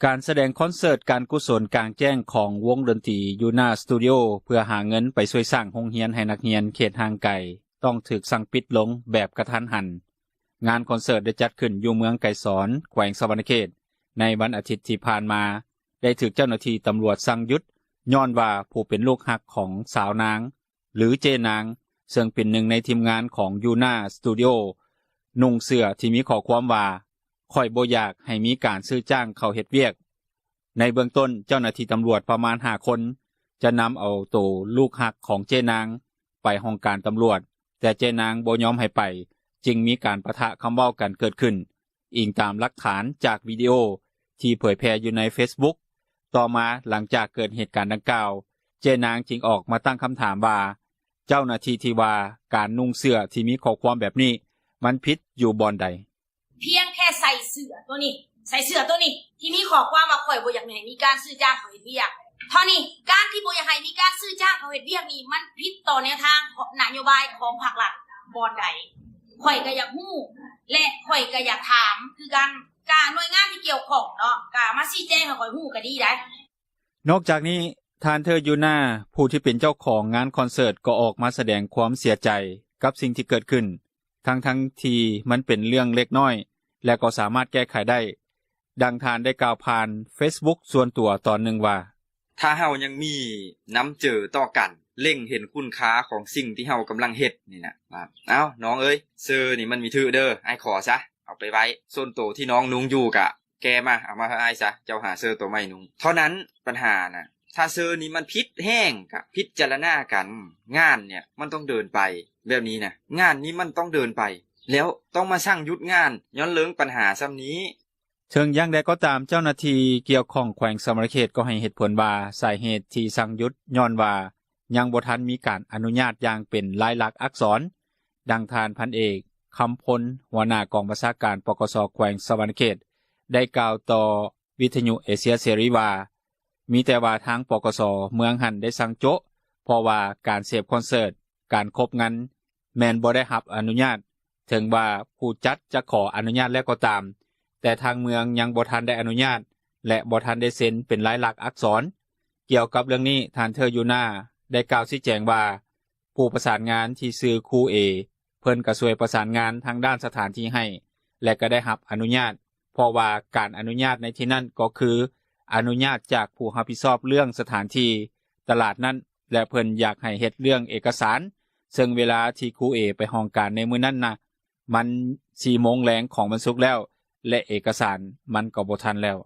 การแสดงคอนเสิร์ตการกุศลกลางแจ้งของวงดนตรียูนาสตูดิโอเพื่อหาเงินไปช่วยสร้างโรงเรียนให้นักเรียนเขตห่างไกลต้องถูกสั่งปิดลงแบบกระทันหันงานคอนเสิร์ตได้จัดขึ้นอยู่เมืองไกรสอนแขวงสะวรรณเขตในวันอาทิตย์ที่ผ่านมาได้ถูกเจ้าหน้าที่ตำรวจสั่งหยุดย้อนว่าผู้เป็นลูกฮักของสาวนางหรือเจนางซึ่งเป็นหนึ่งในทีมงานของยูนาสตูดิโอนุ่งเสื้อที่มีข้อความว่าค่อยบ่อยากให้มีการซื้อจ้างเขาเฮ็ดเวียกในเบื้องต้นเจ้าหน้าที่ตำรวจประมาณ5 คนจะนำเอาตัวลูกฮักของเจนางไปห้องการตำรวจแต่เจนางบ่ยอมให้ไปจึงมีการปะทะคำเว้ากันเกิดขึ้นอิงตามหลักฐานจากวิดีโอที่เผยแพร่อยู่ใน Facebook ต่อมาหลังจากเกิดเหตุการณ์ดังกล่าวเจนางจึงออกมาตั้งคำถามว่าเจ้าหน้าที่ที่ว่าการนุ่งเสื้อที่มีข้อความแบบนี้มันผิดอยู่บ่อนใดเพียงแค่ใส่เสื้อตัวนี้ที่มีข้อความว่าข่อยบ่อยากให้มีการซื้อจ้างเขาเฮ็ดเวียกเท่านี้การที่บ่อยากให้มีการซื้อจ้างเขาเฮ็ดเวียกนี่มันผิดต่อแนวทางนโยบายของภาครัฐบ่อนใดข่อยก็อยากฮู้และข่อยก็อยากถามคือการหน่วยงานที่เกี่ยวข้องเนาะก็มาชี้แจงให้ข่อยฮู้ก็ดีได้นอกจากนี้ทานเธอยูนาผู้ที่เป็นเจ้าของงานคอนเสิร์ตก็ออกมาแสดงความเสียใจกับสิ่งที่เกิดขึ้นทั้งที่มันเป็นเรื่องเล็กน้อยและก็สามารถแก้ไขได้ดังทานได้กล่าวผ่าน Facebook ส่วนตัวตอนหนึ่งว่าถ้าเฮายังมีน้ำเจอต่อกันเล็งเห็นคุณค่าของสิ่งที่เฮากำลังเฮ็ดนี่นะเอ้าน้องเอ้ยเสื้อนี่มันมีถือเด้อไอ้ขอซะเอาไปไว้ส่วนตัวที่น้องนุ่งอยู่กะแกมาเอามาให้อ้ายซะเจ้าหาเสื้อตัวใหม่นุ่งเท่านั้นปัญหาน่ะถ้าเสื้อนี่มันผิดแห้งกะพิจารณากันงานเนี่ยมันต้องเดินไปแบบนี้นะงานนี้มันต้องเดินไปแล้วต้องมาสั่งหยุดงานย้อนเลิงปัญหาซ้ำนี้เชิงอย่างใดก็ตามเจ้าหน้าที่เกี่ยวข้องแขวงสะวรรณเขตก็ให้เหตุผลว่าสาเหตุที่สั่งหยุดย้อนว่ายังบ่ทันมีการอนุญาตอย่างเป็นลายลักษณ์อักษรดังทานพันเอกคำพลหัวหน้ากองบัญชาการปกส.แขวงสะวรรณเขตได้กล่าวต่อวิทยุเอเชียเสรีว่ามีแต่ว่าทางปกส.เมืองหันได้สั่งโจะเพราะว่าการเสพคอนเสิร์ตการครบงานแม่นบ่ได้รับอนุญาตถึงว่าผู้จัดจะขออนุญาตแล้วก็ตามแต่ทางเมืองยังบ่ทันได้อนุญาตและบ่ทันได้เซ็นเป็นลายลักษณ์อักษรเกี่ยวกับเรื่องนี้ท่านเธอยูนาได้กล่าวชี้แจงว่าผู้ประสานงานที่ชื่อครูเอเพิ่นก็ช่วยประสานงานทางด้านสถานที่ให้และก็ได้รับอนุญาตเพราะว่าการอนุญาตในที่นั้นก็คืออนุญาตจากผู้รับผิดชอบเรื่องสถานที่ตลาดนั้นและเพิ่นอยากให้เฮ็ดเรื่องเอกสารซึ่งเวลาที่ครูเอไปห้องการในมื้อนั้นนะมัน 4 โมงแลงของวันศุกร์แล้วและเอกสารมันก็บ่ทันแล้ว